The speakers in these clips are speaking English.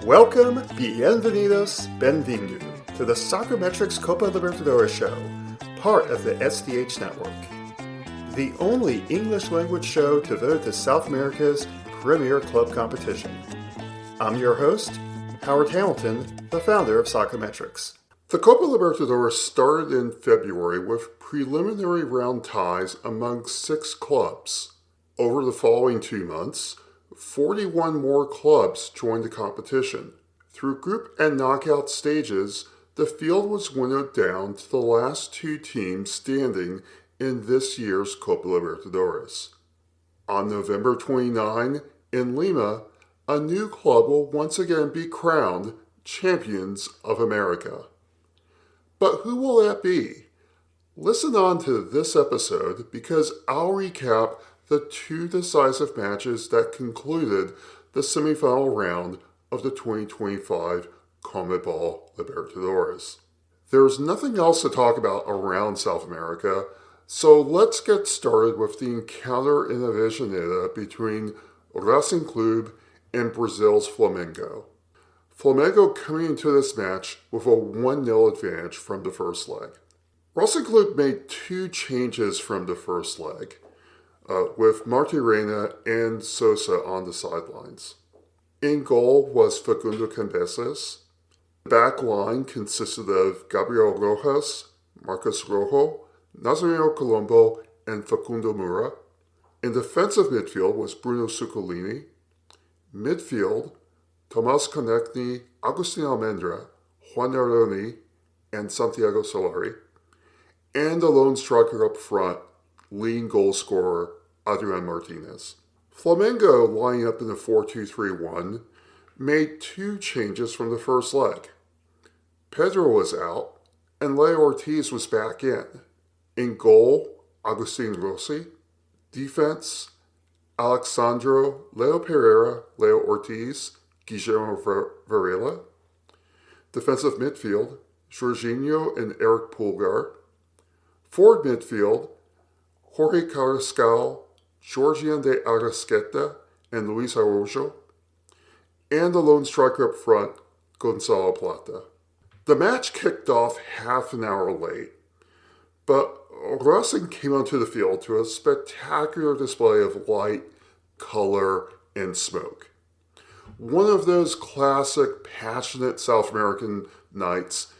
Welcome, bienvenidos, benvindu, to the Soccermetrics Copa Libertadores show, part of the SDH network. The only English-language show devoted to South America's premier club competition. I'm your host, Howard Hamilton, the founder of Soccermetrics. The Copa Libertadores started in February with preliminary round ties among 6 clubs. Over the following 2 months, 41 more clubs joined the competition. Through group and knockout stages, the field was winnowed down to the last 2 teams standing in this year's Copa Libertadores. On November 29, in Lima, a new club will once again be crowned Champions of America. But who will that be? Listen on to this episode because I'll recap the 2 decisive matches that concluded the semifinal round of the 2025 CONMEBOL Libertadores. There's nothing else to talk about around South America, so let's get started with the encounter in Avellaneda between Racing Club and Brazil's Flamengo. Flamengo coming into this match with a 1-0 advantage from the first leg. Racing Club made 2 changes from the first leg, with Martirena and Sosa on the sidelines. In goal was Facundo Cambeses. The back line consisted of Gabriel Rojas, Marcos Rojo, Nazareno Colombo, and Facundo Moura. In defensive midfield was Bruno Succolini. Midfield, Tomas Konechny, Agustin Almendra, Juan Nardoni, and Santiago Solari. And the lone striker up front, leading goal scorer Adrian Martinez. Flamengo, lining up in a 4-2-3-1, made 2 changes from the first leg. Pedro was out, and Leo Ortiz was back in. In goal, Agustin Rossi. Defense, Alexandro, Leo Pereira, Leo Ortiz, Guillermo Varela. Defensive midfield, Jorginho and Eric Pulgar. Forward midfield, Jorge Carrascal, Georgian de Arrasqueta, and Luis Araujo. And the lone striker up front, Gonzalo Plata. The match kicked off half an hour late, but Racing came onto the field to a spectacular display of light, color, and smoke. One of those classic, passionate South American nights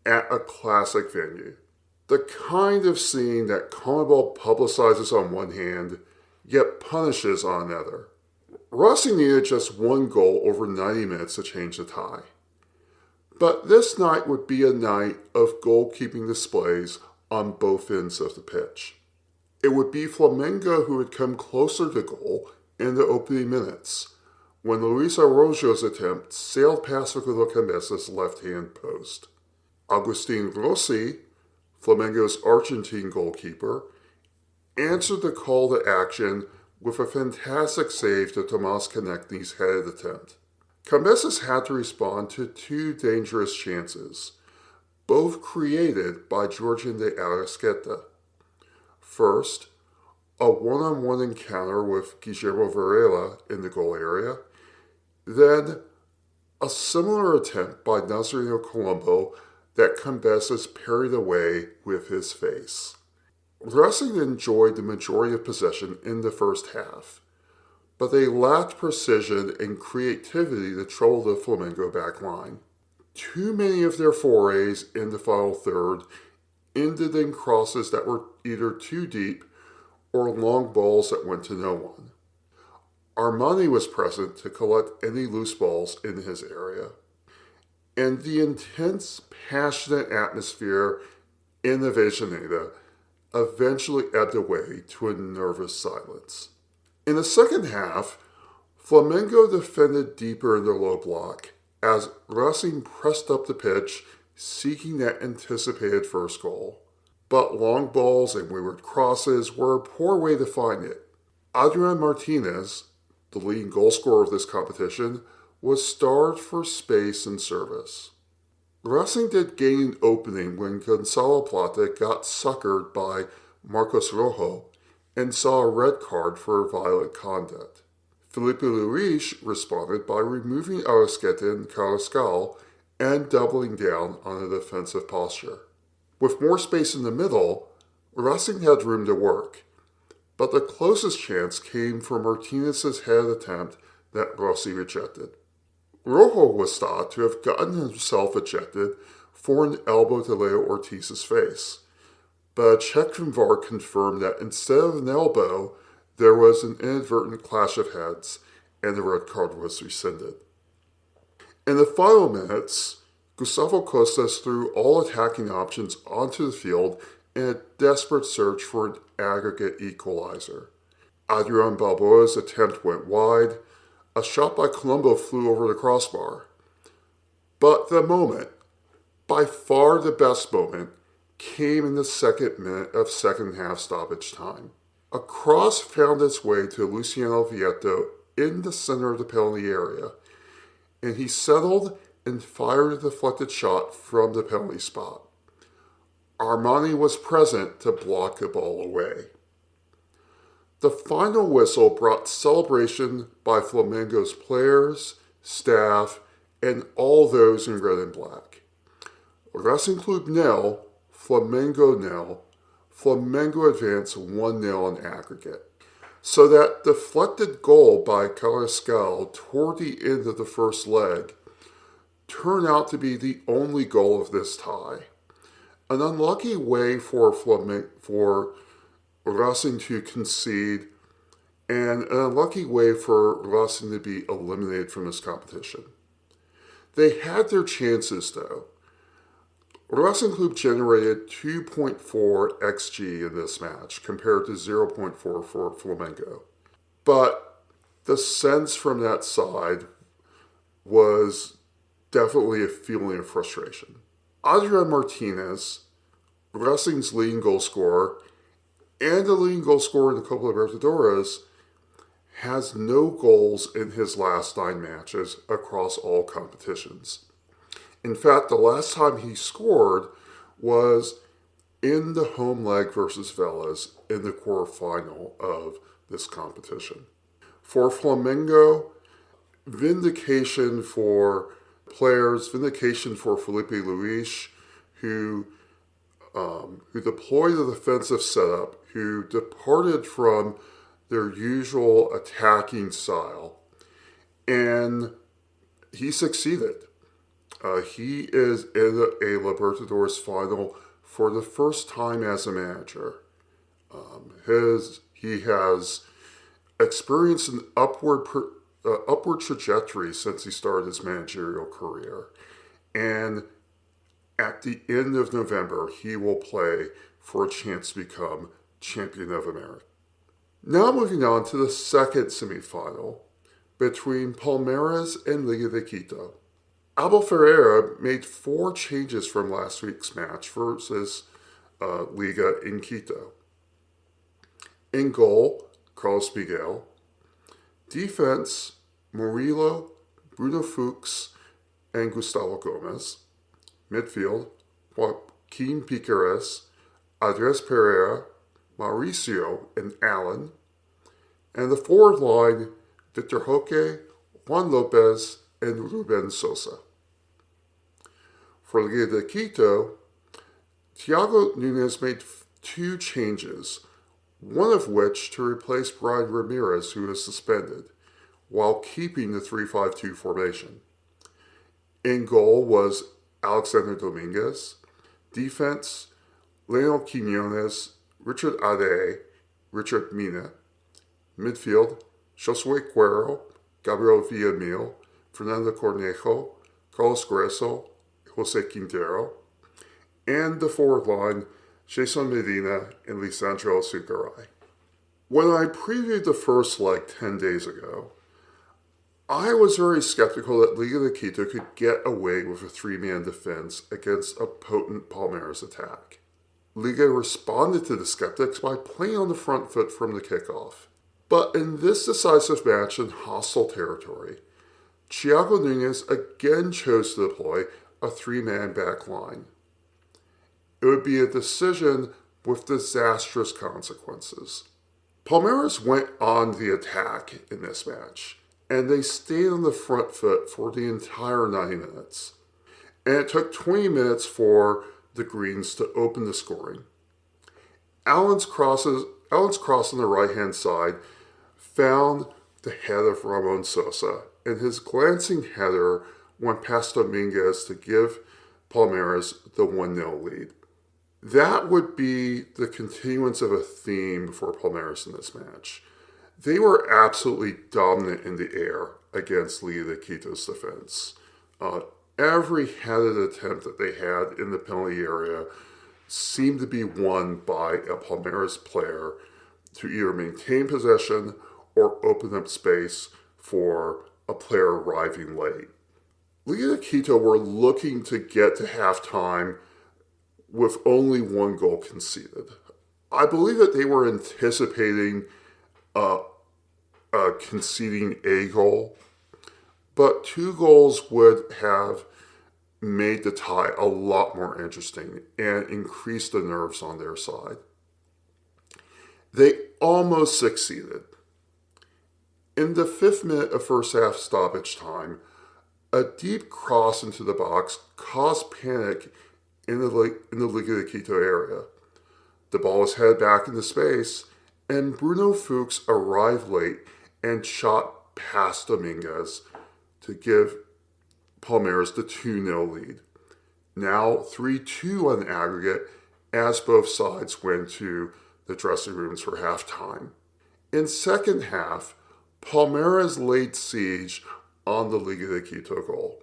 at a classic venue. The kind of scene that CONMEBOL publicizes on one hand, yet punishes on another. Racing needed just 1 goal over 90 minutes to change the tie. But this night would be a night of goalkeeping displays on both ends of the pitch. It would be Flamengo who would come closer to goal in the opening minutes, when Luis Araujo's attempt sailed past Facundo Cambeses' left-hand post. Agustin Rossi, Flamengo's Argentine goalkeeper, answered the call to action with a fantastic save to Tomas Konechny's headed attempt. Cambeses had to respond to 2 dangerous chances, both created by Georgian de Arrasqueta. First, a one-on-one encounter with Guillermo Varela in the goal area, then a similar attempt by Nazareno Colombo that Cambeses parried away with his face. Racing enjoyed the majority of possession in the first half, but they lacked precision and creativity to trouble the Flamengo back line. Too many of their forays in the final third ended in crosses that were either too deep or long balls that went to no one. Armani was present to collect any loose balls in his area, and the intense, passionate atmosphere in Avellaneda eventually ebbed away to a nervous silence. In the second half, Flamengo defended deeper in their low block as Racing pressed up the pitch seeking that anticipated first goal. But long balls and wayward crosses were a poor way to find it. Adrian Martinez, the leading goal scorer of this competition, was starved for space and service. Racing did gain an opening when Gonzalo Plata got suckered by Marcos Rojo and saw a red card for violent conduct. Felipe Luis responded by removing Arrascaeta and Carrascal and doubling down on a defensive posture. With more space in the middle, Racing had room to work, but the closest chance came from Martinez's head attempt that Rossi rejected. Rojo was thought to have gotten himself ejected for an elbow to Leo Ortiz's face, but a check from VAR confirmed that instead of an elbow, there was an inadvertent clash of heads, and the red card was rescinded. In the final minutes, Gustavo Costas threw all attacking options onto the field in a desperate search for an aggregate equalizer. Adrian Balboa's attempt went wide. A shot by Colombo flew over the crossbar. But the moment, by far the best moment, came in the second minute of second half stoppage time. A cross found its way to Luciano Vieto in the center of the penalty area, and he settled and fired a deflected shot from the penalty spot. Armani was present to block the ball away. The final whistle brought celebration by Flamengo's players, staff, and all those in red and black. Racing Club nil, Flamengo nil. Flamengo advanced 1-0 in aggregate. So that deflected goal by Carrascal toward the end of the first leg turned out to be the only goal of this tie. An unlucky way for Racing to concede, and an unlucky way for Racing to be eliminated from this competition. They had their chances, though. Racing Club generated 2.4 XG in this match, compared to 0.4 for Flamengo. But the sense from that side was definitely a feeling of frustration. Adrian Martinez, Racing's leading goal scorer, and the leading goal scorer in the Copa Libertadores, has no goals in his last 9 matches across all competitions. In fact, the last time he scored was in the home leg versus Vélez in the quarterfinal of this competition. For Flamengo, vindication for players, vindication for Felipe Luis, who deployed a defensive setup, who departed from their usual attacking style, and he succeeded. He is in a Libertadores final for the first time as a manager. He has experienced an upward trajectory since he started his managerial career. And at the end of November, he will play for a chance to become champion of America. Now moving on to the second semifinal between Palmeiras and Liga de Quito. Abel Ferreira made 4 changes from last week's match versus Liga in Quito. In goal, Carlos Miguel. Defense, Murillo, Bruno Fuchs, and Gustavo Gomez. Midfield, Joaquin Piqueres, Andres Pereira, Mauricio, and Allen. And the forward line, Victor Roque, Juan Lopez, and Ruben Sosa. For Liga de Quito, Thiago Nunes made 2 changes, one of which to replace Brian Ramirez, who was suspended, while keeping the 3-5-2 formation. In goal was Alexander Dominguez. Defense, Leonel Quinones, Richard Ade, Richard Mina. Midfield, Josué Cuero, Gabriel Villamil, Fernando Cornejo, Carlos Grueso, Jose Quintero. And the forward line, Jason Medina and Lisandro Sugaray. When I previewed the first leg 10 days ago, I was very skeptical that Liga de Quito could get away with a 3-man defense against a potent Palmeiras attack. Liga responded to the skeptics by playing on the front foot from the kickoff. But in this decisive match in hostile territory, Thiago Nunes again chose to deploy a 3-man back line. It would be a decision with disastrous consequences. Palmeiras went on the attack in this match, and they stayed on the front foot for the entire 90 minutes. And it took 20 minutes for the Greens to open the scoring. Allen's cross on the right-hand side found the head of Ramon Sosa, and his glancing header went past Dominguez to give Palmeiras the 1-0 lead. That would be the continuance of a theme for Palmeiras in this match. They were absolutely dominant in the air against Liga de Quito's defense. Every headed attempt that they had in the penalty area seemed to be won by a Palmeiras player to either maintain possession or open up space for a player arriving late. Liga de Quito were looking to get to halftime with only one goal conceded. I believe that they were anticipating conceding a goal, but 2 goals would have made the tie a lot more interesting and increased the nerves on their side. They almost succeeded. In the 5th minute of first half stoppage time, a deep cross into the box caused panic in the Liga de Quito area. The ball was headed back into space, and Bruno Fuchs arrived late and shot past Dominguez to give Palmeiras the 2-0 lead. Now 3-2 on the aggregate as both sides went to the dressing rooms for halftime. In second half, Palmeiras laid siege on the Liga de Quito goal.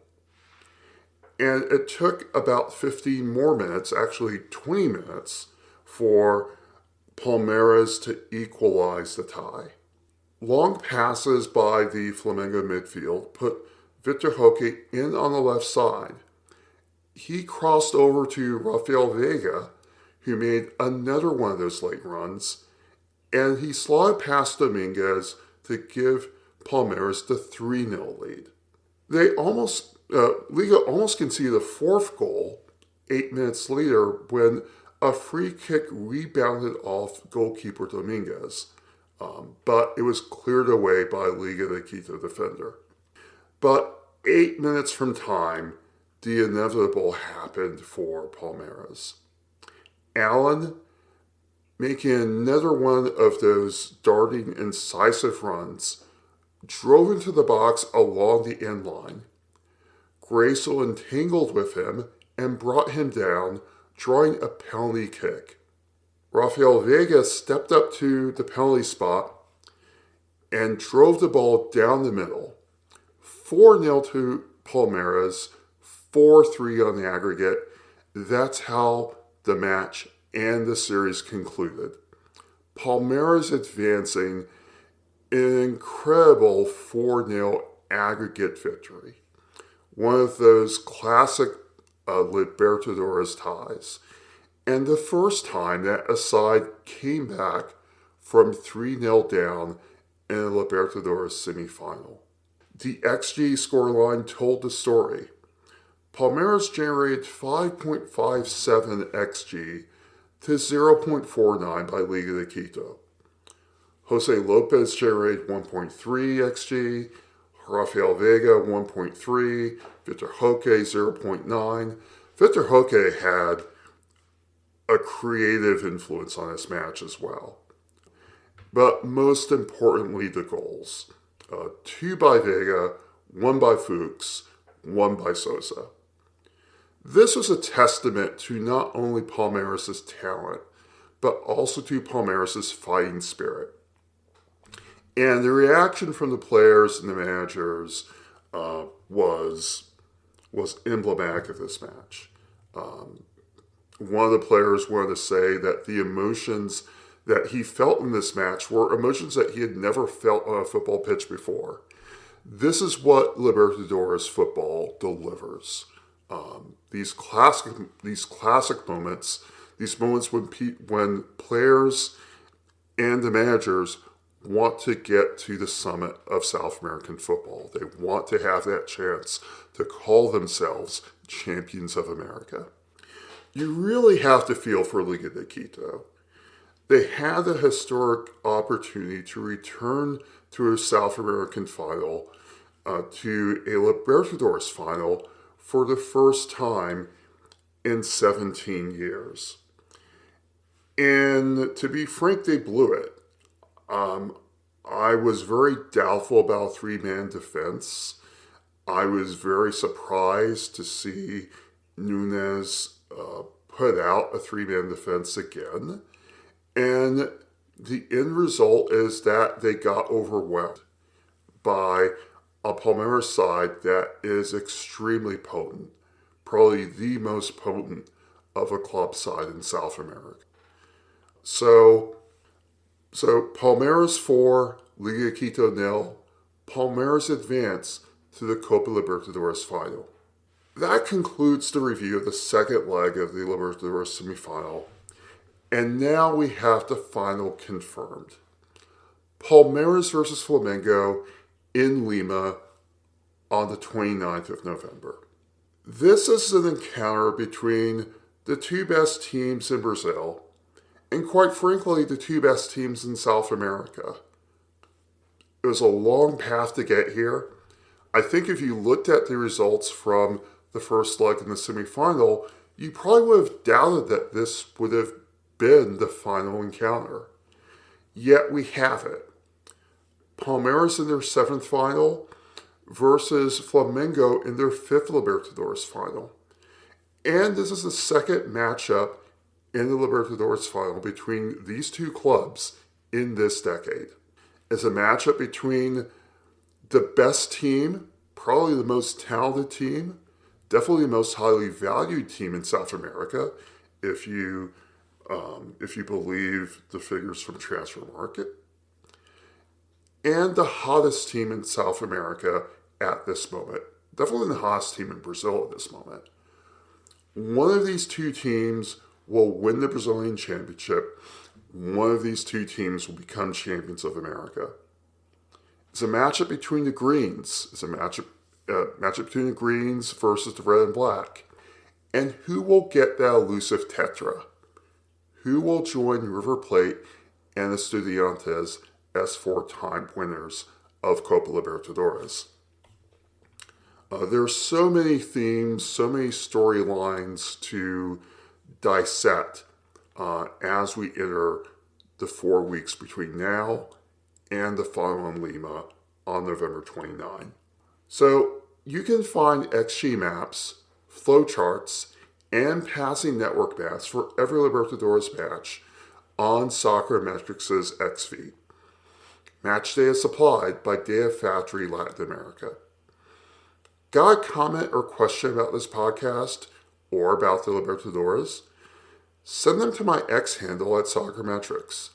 And it took about 15 more minutes, actually 20 minutes, for Palmeiras to equalize the tie. Long passes by the Flamengo midfield put Victor Roque in on the left side. He crossed over to Rafael Veiga, who made another one of those late runs, and he slotted past Dominguez to give Palmeiras the 3-0 lead. Liga almost conceded a 4th goal 8 minutes later when a free kick rebounded off goalkeeper Dominguez, but it was cleared away by Liga de Quito defender. But 8 minutes from time, the inevitable happened for Palmeiras. Allen, making another one of those darting, incisive runs, drove into the box along the end line. Grayson entangled with him and brought him down, drawing a penalty kick. Rafael Veiga stepped up to the penalty spot and drove the ball down the middle. 4-0 to Palmeiras, 4-3 on the aggregate. That's how the match and the series concluded. Palmeiras advancing an incredible 4-0 aggregate victory. One of those classic Libertadores ties. And the first time that a side came back from 3-0 down in a Libertadores semifinal. The XG scoreline told the story. Palmeiras generated 5.57 XG to 0.49 by Liga de Quito. Jose Lopez generated 1.3 XG, Rafael Veiga 1.3, Victor Roque 0.9. Victor Roque had a creative influence on this match as well. But most importantly, the goals. 2 by Veiga, 1 by Fuchs, 1 by Sosa. This was a testament to not only Palmeiras' talent, but also to Palmeiras' fighting spirit. And the reaction from the players and the managers was emblematic of this match. One of the players wanted to say that the emotions that he felt in this match were emotions that he had never felt on a football pitch before. This is what Libertadores football delivers. These classic moments, these moments when players and the managers want to get to the summit of South American football. They want to have that chance to call themselves champions of America. You really have to feel for Liga de Quito. They had a historic opportunity to return to a South American final, to a Libertadores final for the first time in 17 years. And to be frank, they blew it. I was very doubtful about three-man defense. I was very surprised to see Nunes put out a three-man defense again. And the end result is that they got overwhelmed by a Palmeiras side that is extremely potent, probably the most potent of a club side in South America. So Palmeiras 4, Liga Quito 0, Palmeiras advance to the Copa Libertadores final. That concludes the review of the second leg of the Libertadores semifinal. And now we have the final confirmed. Palmeiras versus Flamengo in Lima on the 29th of November. This is an encounter between the two best teams in Brazil, and quite frankly, the two best teams in South America. It was a long path to get here. I think if you looked at the results from the first leg in the semifinal, you probably would have doubted that this would have been the final encounter. Yet we have it. Palmeiras in their 7th final versus Flamengo in their 5th Libertadores final. And this is the second matchup in the Libertadores final between these two clubs in this decade. It's a matchup between the best team, probably the most talented team, definitely the most highly valued team in South America, if you believe the figures from Transfer Market, and the hottest team in South America at this moment. Definitely the hottest team in Brazil at this moment. One of these two teams will win the Brazilian Championship. One of these two teams will become champions of America. It's a matchup between the Greens. It's a matchup between the Greens versus the Red and Black. And who will get that elusive tetra? Who will join River Plate and Estudiantes as 4-time winners of Copa Libertadores? There are so many themes, so many storylines to dissect as we enter the 4 weeks between now and the final in Lima on November 29. So you can find XG maps, flowcharts, and passing network maps for every Libertadores match on Soccermetrics' XV. Match day is supplied by Data Factory Latin America. Got a comment or question about this podcast or about the Libertadores? Send them to my X handle at Soccermetrics.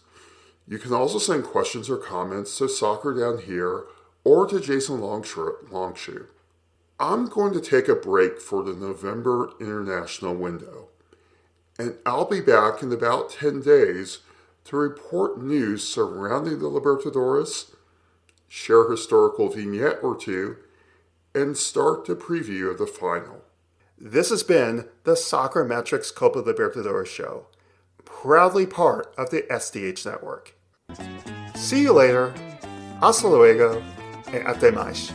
You can also send questions or comments to Soccer Down Here or to Jason Longshoe. I'm going to take a break for the November international window, and I'll be back in about 10 days to report news surrounding the Libertadores, share a historical vignette or two, and start the preview of the final. This has been the Soccermetrics Copa Libertadores show, proudly part of the SDH network. See you later. Hasta luego, and até mais.